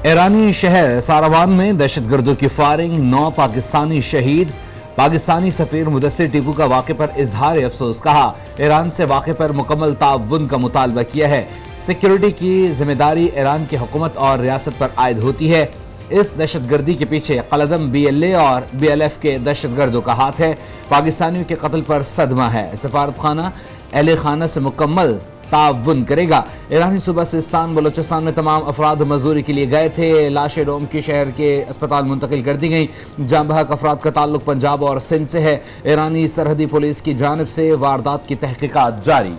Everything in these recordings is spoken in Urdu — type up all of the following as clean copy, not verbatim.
ایرانی شہر ساروان میں دہشت گردوں کی فائرنگ، 9 پاکستانی شہید۔ پاکستانی سفیر مدثر ٹیپو کا واقعے پر اظہار افسوس، کہا ایران سے واقعے پر مکمل تعاون کا مطالبہ کیا ہے۔ سیکیورٹی کی ذمہ داری ایران کی حکومت اور ریاست پر عائد ہوتی ہے۔ اس دہشت گردی کے پیچھے قلعدم BLA اور BLF کے دہشت گردوں کا ہاتھ ہے۔ پاکستانیوں کے قتل پر صدمہ ہے۔ سفارت خانہ اہل خانہ سے مکمل تعاون کرے گا۔ ایرانی صوبہ سیستان بلوچستان میں تمام افراد مزدوری کے لیے گئے تھے۔ لاشیں ڈوم کی شہر کے اسپتال منتقل کر دی گئیں۔ جاں بحق افراد کا تعلق پنجاب اور سندھ سے ہے۔ ایرانی سرحدی پولیس کی جانب سے واردات کی تحقیقات جاری۔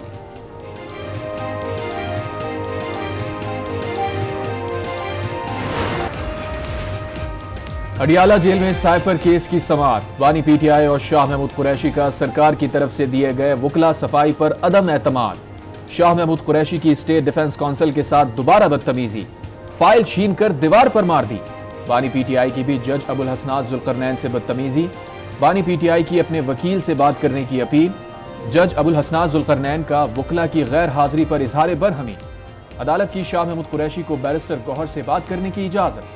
اڈیالہ جیل میں سائفر کیس کی سماعت۔ بانی PTI اور شاہ محمود قریشی کا سرکار کی طرف سے دیے گئے وکلا صفائی پر عدم اعتماد۔ شاہ محمود قریشی کی اسٹیٹ ڈیفنس کونسل کے ساتھ دوبارہ بدتمیزی، فائل چھین کر دیوار پر مار دی۔ بانی PTI کی بھی جج ابوالحسنات ذوالقرنین سے بدتمیزی۔ بانی PTI کی اپنے وکیل سے بات کرنے کی اپیل۔ جج ابوالحسنات ذوالقرنین کا وکلا کی غیر حاضری پر اظہار برہمی۔ عدالت کی شاہ محمود قریشی کو بیرسٹر گوہر سے بات کرنے کی اجازت۔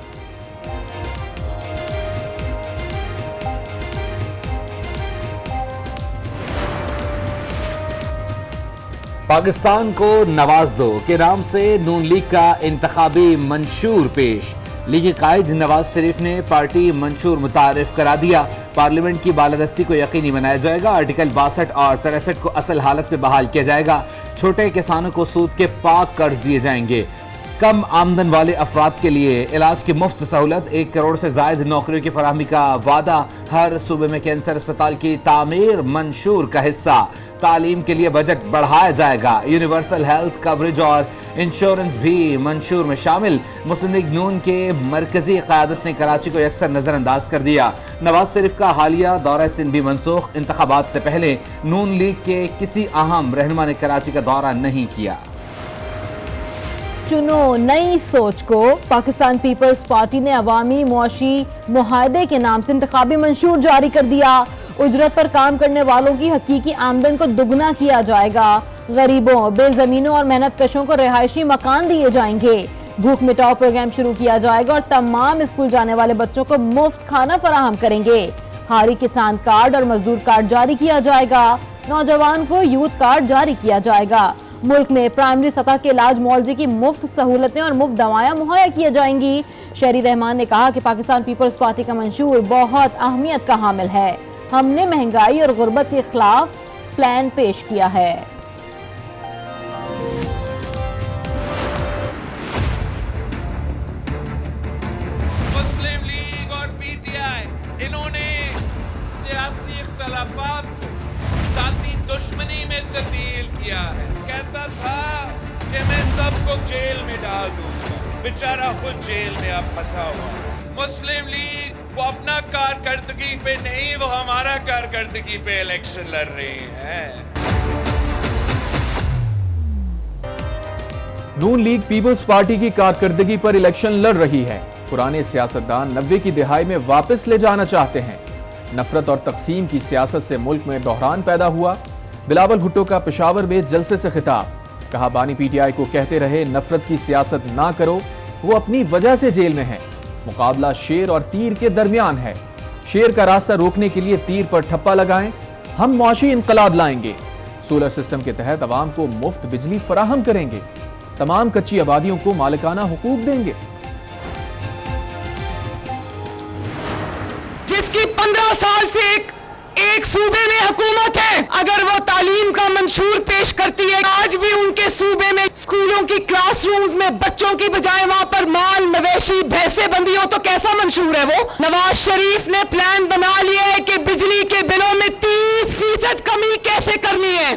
پاکستان کو نواز دو کے نام سے نون لیگ کا انتخابی منشور پیش۔ لیگی قائد نواز شریف نے پارٹی منشور متعارف کرا دیا۔ پارلیمنٹ کی بالادستی کو یقینی بنایا جائے گا۔ آرٹیکل 62 اور 63 کو اصل حالت میں بحال کیا جائے گا۔ چھوٹے کسانوں کو سود کے پاک قرض دیے جائیں گے۔ کم آمدن والے افراد کے لیے علاج کی مفت سہولت۔ 1 کروڑ سے زائد نوکریوں کی فراہمی کا وعدہ۔ ہر صوبے میں کینسر اسپتال کی تعمیر منشور کا حصہ۔ تعلیم کے لیے بجٹ بڑھایا جائے گا۔ یونیورسل ہیلتھ کوریج اور انشورنس بھی منشور میں شامل۔ مسلم لیگ نون کے مرکزی قیادت نے کراچی کو یکسر نظر انداز کر دیا۔ نواز شریف کا حالیہ دورہ سندھ بھی منسوخ۔ انتخابات سے پہلے نون لیگ کے کسی اہم رہنما نے کراچی کا دورہ نہیں کیا۔ چنو نئی سوچ کو۔ پاکستان پیپلز پارٹی نے عوامی معاشی معاہدے کے نام سے انتخابی منشور جاری کر دیا۔ اجرت پر کام کرنے والوں کی حقیقی آمدن کو دگنا کیا جائے گا۔ غریبوں، بے زمینوں اور محنت کشوں کو رہائشی مکان دیے جائیں گے۔ بھوک مٹاؤ پروگرام شروع کیا جائے گا اور تمام اسکول جانے والے بچوں کو مفت کھانا فراہم کریں گے۔ ہاری کسان کارڈ اور مزدور کارڈ جاری کیا جائے گا۔ نوجوان کو یوتھ کارڈ جاری کیا جائے گا۔ ملک میں پرائمری سطح کے علاج معالجے کی مفت سہولتیں اور مفت دوائیں مہیا کی جائیں گی۔ شہری رحمان نے کہا کہ پاکستان پیپلز پارٹی کا منشور بہت اہمیت کا حامل ہے۔ ہم نے مہنگائی اور غربت کے خلاف پلان پیش کیا ہے۔ مسلم لیگ اور PTI انہوں نے سیاسی اختلافات کو ذاتی دشمنی میں تبدیل کیا ہے۔ کہتا تھا کہ میں سب کو جیل میں ڈال دوں گا، بیچارہ خود جیل میں اب پھنسا ہوا۔ مسلم لیگ وہ اپنا کارکردگی پہ نہیں، وہ ہمارا کارکردگی پہ الیکشن لڑ رہی ہے۔ نون لیگ پیپلز پارٹی کی کارکردگی پر الیکشن لڑ رہی ہے۔ پرانے سیاستدان 90 کی دہائی میں واپس لے جانا چاہتے ہیں۔ نفرت اور تقسیم کی سیاست سے ملک میں بحران پیدا ہوا۔ بلاول بھٹو کا پشاور میں جلسے سے خطاب، کہا بانی PTI کو کہتے رہے نفرت کی سیاست نہ کرو، وہ اپنی وجہ سے جیل میں ہیں۔ مقابلہ شیر اور تیر کے درمیان ہے۔ شیر کا راستہ روکنے کے لیے تیر پر ٹھپا لگائیں۔ ہم معاشی انقلاب لائیں گے۔ سولر سسٹم کے تحت عوام کو مفت بجلی فراہم کریں گے۔ تمام کچی آبادیوں کو مالکانہ حقوق دیں گے۔ جس کی 15 سال سے ایک صوبے میں حکومت ہے، اگر وہ تعلیم کا منشور پیش کرتی ہے، آج بھی ان کے صوبے میں اسکولوں کی کلاس رومز میں بچوں کی بجائے وہاں پر مال مویشی بھینسیں بندی ہو، تو کیسا منشور ہے وہ؟ نواز شریف نے پلان بنا لیا ہے کہ بجلی کے بلوں میں 30% کمی کیسے کرنی ہے۔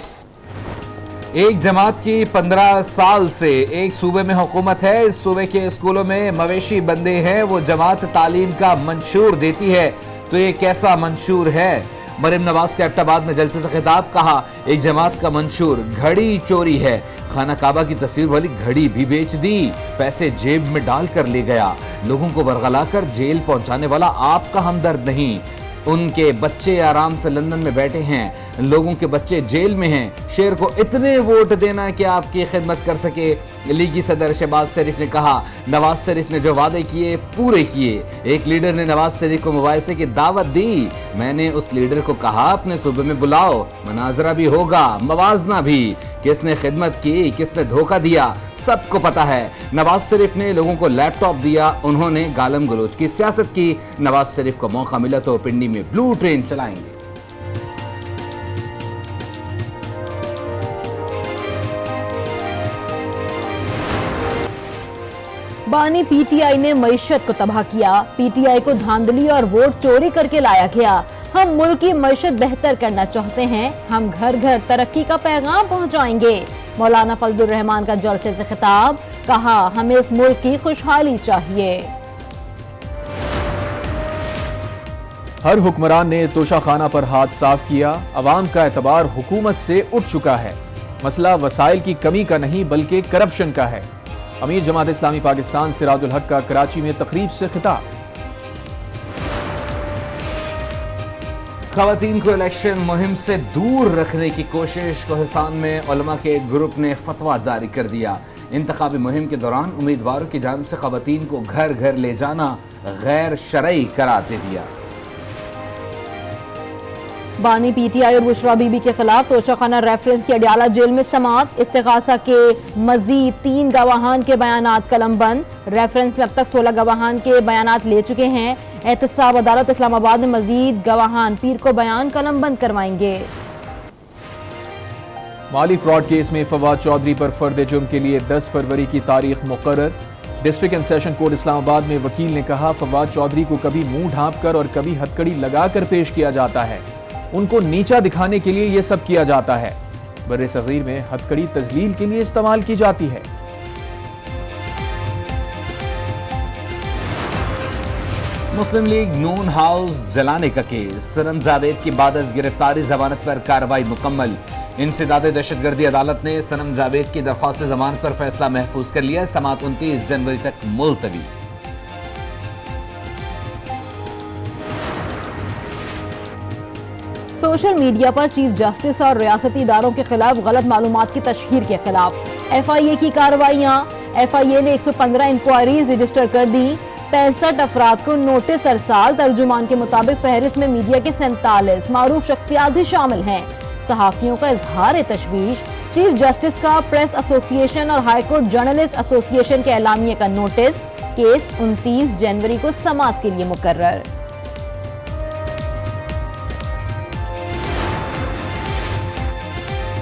ایک جماعت کی 15 سال سے ایک صوبے میں حکومت ہے۔ اس صوبے کے اسکولوں میں مویشی بندے ہیں۔ وہ جماعت تعلیم کا منشور دیتی ہے، تو یہ کیسا منشور ہے؟ مریم نواز کے ایبٹ آباد میں جلسے سے خطاب، کہا ایک جماعت کا منشور گھڑی چوری ہے۔ خانہ کعبہ کی تصویر والی گھڑی بھی بیچ دی، پیسے جیب میں ڈال کر لے گیا۔ لوگوں کو ورغلا کر جیل پہنچانے والا آپ کا ہمدرد نہیں۔ ان کے بچے آرام سے لندن میں بیٹھے ہیں، لوگوں کے بچے جیل میں ہیں، شیر کو اتنے ووٹ دینا کہ آپ کی خدمت کر سکے۔ لیگی صدر شہباز شریف نے کہا نواز شریف نے جو وعدے کیے پورے کیے۔ ایک لیڈر نے نواز شریف کو مباحثے کی دعوت دی، میں نے اس لیڈر کو کہا اپنے صوبے میں بلاؤ، مناظرہ بھی ہوگا، موازنہ بھی، کس نے خدمت کی، کس نے دھوکہ دیا، سب کو پتا ہے۔ نواز شریف نے لوگوں کو لیپ ٹاپ دیا، انہوں نے گالم گلوچ کی سیاست کی۔ نواز شریف کو موقع ملا تو پنڈی میں بلو ٹرین چلائیں گے۔ بانی پی ٹی آئی نے معیشت کو تباہ کیا، پی ٹی آئی کو دھاندلی اور ووٹ چوری کر کے لایا گیا۔ ہم ملک کی معیشت بہتر کرنا چاہتے ہیں، ہم گھر گھر ترقی کا پیغام پہنچائیں گے۔ مولانا فضل الرحمان کا جلسے سے خطاب، کہا ہمیں اس ملک کی خوشحالی چاہیے۔ ہر حکمران نے توشہ خانہ پر ہاتھ صاف کیا، عوام کا اعتبار حکومت سے اٹھ چکا ہے۔ مسئلہ وسائل کی کمی کا نہیں بلکہ کرپشن کا ہے۔ امیر جماعت اسلامی پاکستان سراج الحق کا کراچی میں تقریب سے خطاب۔ خواتین کو الیکشن مہم سے دور رکھنے کی کوشش، کوہستان میں علماء کے ایک گروپ نے فتویٰ جاری کر دیا۔ انتخابی مہم کے دوران امیدواروں کی جانب سے خواتین کو گھر گھر لے جانا غیر شرعی قرار دے دیا۔ بانی پی ٹی آئی اور بشرا بی بی کے خلاف توشہ خانہ ریفرنس کی اڈیالہ جیل میں سماعت، استغاثہ کے مزید 3 گواہان کے بیانات قلم بند۔ ریفرنس میں اب تک 16 گواہان کے بیانات لے چکے ہیں۔ احتساب عدالت اسلام آباد میں مزید گواہان پیر کو بیان قلم بند کروائیں گے۔ مالی فراڈ کیس میں فواد چودھری پر فرد جرم کے لیے 10 فروری کی تاریخ مقرر۔ ڈسٹرکٹ اینڈ سیشن کورٹ اسلام آباد میں وکیل نے کہا فواد چودھری کو کبھی منہ ڈھانپ کر اور کبھی ہتکڑی لگا کر پیش کیا جاتا ہے، ان کو نیچا دکھانے کے لیے یہ سب کیا جاتا ہے۔ بر صغیر میں ہتکڑی تذلیل کے لیے استعمال کی جاتی ہے۔ مسلم لیگ نون ہاؤس جلانے کا کیس، سنم جاوید کی بعد از گرفتاری ضمانت پر کارروائی مکمل۔ انسداد دہشت گردی عدالت نے سنم جاوید کی درخواست ضمانت پر فیصلہ محفوظ کر لیا، سماعت 29 جنوری تک ملتوی۔ سوشل میڈیا پر چیف جسٹس اور ریاستی اداروں کے خلاف غلط معلومات کی تشہیر کے خلاف ایف آئی اے کی کارروائیاں، ایف آئی اے نے 115 انکوائریز رجسٹر کر دی، 65 افراد کو نوٹس ارسال۔ ترجمان کے مطابق فہرست میں میڈیا کے 47 معروف شخصیات بھی شامل ہیں۔ صحافیوں کا اظہار تشویش، چیف جسٹس کا پریس ایسوسی ایشن اور ہائی کورٹ جرنلسٹ ایسوسی ایشن کے اعلامیے کا نوٹس، کیس 29 جنوری کو سماعت کے لیے مقرر۔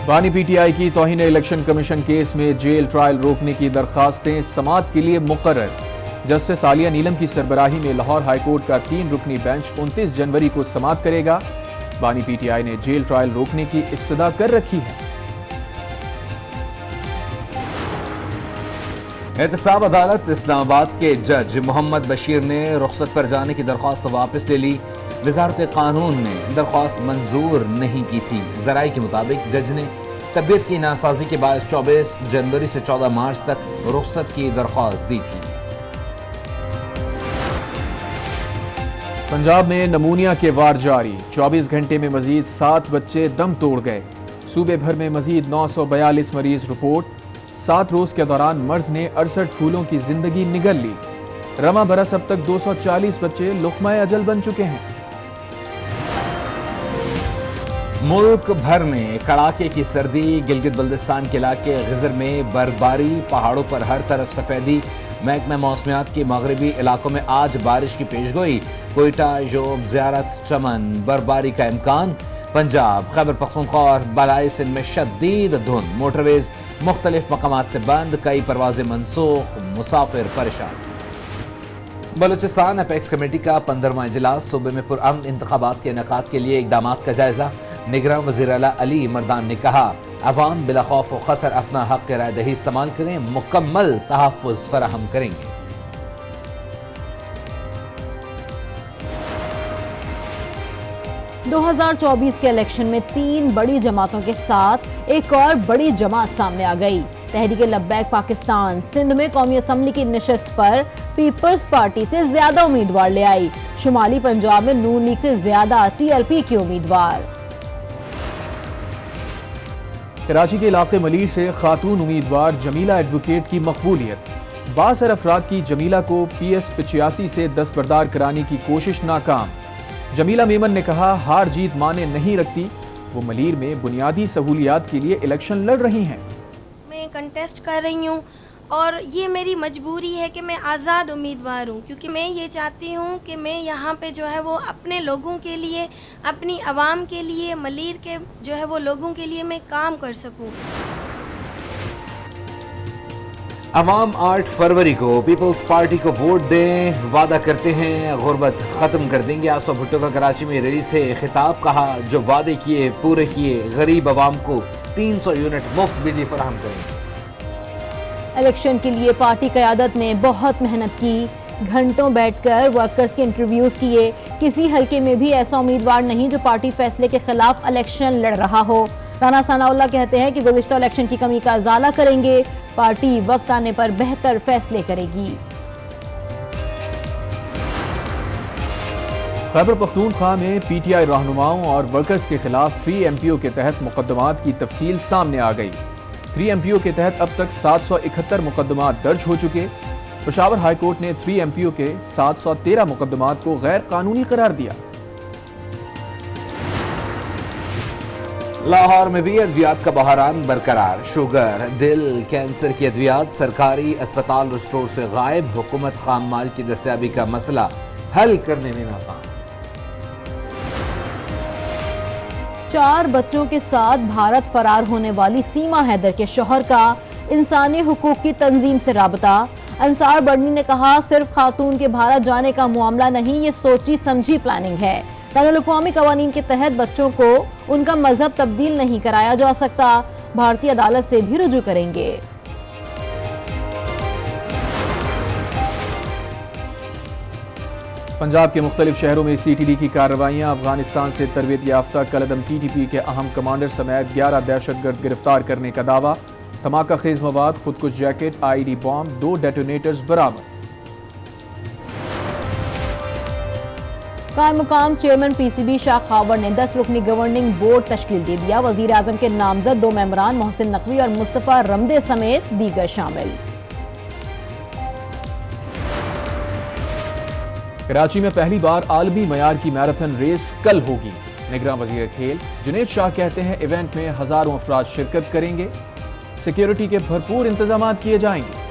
بانی پی ٹی آئی کی توہین الیکشن کمیشن کیس میں جیل ٹرائل روکنے کی درخواستیں سماعت کے لیے مقرر۔ جسٹس عالیہ نیلم کی سربراہی میں لاہور ہائی کورٹ کا 3 رکنی بینچ 29 جنوری کو سماعت کرے گا۔ بانی پی ٹی آئی نے جیل ٹرائل روکنے کی استدعا کر رکھی ہے۔ احتساب عدالت اسلام آباد کے جج محمد بشیر نے رخصت پر جانے کی درخواست واپس لے لی۔ وزارت قانون نے درخواست منظور نہیں کی تھی۔ ذرائع کے مطابق جج نے طبیعت کی ناسازی کے باعث 24 جنوری سے 14 مارچ تک رخصت کی درخواست دی تھی۔ پنجاب میں نمونیا کے وار جاری، 24 گھنٹے میں مزید 7 بچے دم توڑ گئے۔ صوبے بھر میں مزید 942 مریض رپورٹ۔ 7 روز کے دوران مرض نے 68 پھولوں کی زندگی نگل لی۔ رواں برس اب تک 240 بچے لقمہ اجل بن چکے ہیں۔ ملک بھر میں کڑاکے کی سردی، گلگت بلتستان کے علاقے غزر میں برفباری، پہاڑوں پر ہر طرف سفیدی۔ محکمہ موسمیات کے مغربی علاقوں میں آج بارش کی پیشگوئی، کوئٹہ، یوب، زیارت، چمن، برفباری کا امکان۔ پنجاب، خیبر پختونخوا اور بالائی سندھ میں شدید دھند، موٹر ویز مختلف مقامات سے بند، کئی پروازیں منسوخ، مسافر پریشان۔ بلوچستان اپیکس کمیٹی کا 15واں اجلاس، صوبے میں پرامن انتخابات کے انعقاد کے لیے اقدامات کا جائزہ۔ نگراں وزیر اعلیٰ علی مردان نے کہا عوام بلا خوف و خطر اپنا حق رائے دہی استعمال کریں، مکمل تحفظ فراہم کریں گے۔ دو 2024 کے الیکشن میں 3 بڑی جماعتوں کے ساتھ ایک اور بڑی جماعت سامنے آ گئی۔ تحریک لبیک پاکستان سندھ میں قومی اسمبلی کی نشست پر پیپلز پارٹی سے زیادہ امیدوار لے آئی. شمالی پنجاب میں نون لیگ سے زیادہ TLP کے امیدوار. کراچی کے علاقے ملیر سے خاتون امیدوار جمیلہ ایڈوکیٹ کی مقبولیت. باثر افراد کی جمیلہ کو PS 85 سے دستبردار کرانے کی کوشش ناکام. جمیلہ میمن نے کہا ہار جیت مانے نہیں رکھتی، وہ ملیر میں بنیادی سہولیات کے لیے الیکشن لڑ رہی ہیں. میں کنٹیسٹ کر رہی ہوں اور یہ میری مجبوری ہے کہ میں آزاد امیدوار ہوں، کیونکہ میں یہ چاہتی ہوں کہ میں یہاں پہ جو ہے وہ اپنے لوگوں کے لیے، اپنی عوام کے لیے، ملیر کے جو ہے وہ لوگوں کے لیے میں کام کر سکوں. عوام 8 فروری کو پیپلز پارٹی کو ووٹ دیں، وعدہ کرتے ہیں غربت ختم کر دیں گے. آصف بھٹو کا کراچی میں ریلی سے خطاب، کہا جو وعدے کیے پورے کیے، غریب عوام کو 300 یونٹ مفت بجلی فراہم کریں گے. الیکشن کے لیے پارٹی قیادت نے بہت محنت کی، گھنٹوں بیٹھ کر ورکرز کے انٹرویوز کیے. کسی حلقے میں بھی ایسا امیدوار نہیں جو پارٹی فیصلے کے خلاف الیکشن لڑ رہا ہو. رانا ثناء اللہ کہتے ہیں کہ گزشتہ الیکشن کی کمی کا ازالہ کریں گے، پارٹی وقت آنے پر بہتر فیصلے کرے گی. خیبر پختونخوا میں PTI رہنماؤں اور ورکرز کے خلاف 3 MPO کے تحت مقدمات کی تفصیل سامنے آ گئی. 3 MPO کے تحت اب تک 771 مقدمات درج ہو چکے. پشاور ہائی کورٹ نے 3 MPO کے 713 مقدمات کو غیر قانونی قرار دیا. لاہور میں بھی ادویات کا بحران برقرار. شوگر، دل، کینسر کی ادویات سرکاری اسپتال اور اسٹور سے غائب. حکومت خام مال کی دستیابی کا مسئلہ حل کرنے میں ناکام. 4 بچوں کے ساتھ بھارت فرار ہونے والی سیما حیدر کے شوہر کا انسانی حقوق کی تنظیم سے رابطہ. انصار بڑنی نے کہا صرف خاتون کے بھارت جانے کا معاملہ نہیں، یہ سوچی سمجھی پلاننگ ہے. بین الاقوامی قوانین کے تحت بچوں کو ان کا مذہب تبدیل نہیں کرایا جا سکتا، بھارتی عدالت سے بھی رجوع کریں گے. پنجاب کے مختلف شہروں میں CTD کی کارروائیاں. افغانستان سے تربیت یافتہ کالعدم TTP کے اہم کمانڈر سمیت 11 دہشت گرد گرفتار کرنے کا دعویٰ. دھماکہ خیز مواد، خودکش جیکٹ، IED بام، 2 ڈیٹونیٹرز برآمد. قائم مقام چیئرمین PCB شاہ خاور نے 10 رکنی گورننگ بورڈ تشکیل دے دیا. وزیر اعظم کے نامزد 2 ممبران محسن نقوی اور مصطفیٰ رمدے سمیت دیگر شامل. کراچی میں پہلی بار عالمی معیار کی میراتھن ریس کل ہوگی. نگراں وزیر کھیل جنید شاہ کہتے ہیں ایونٹ میں ہزاروں افراد شرکت کریں گے. سیکیورٹی کے بھرپور انتظامات کیے جائیں گے.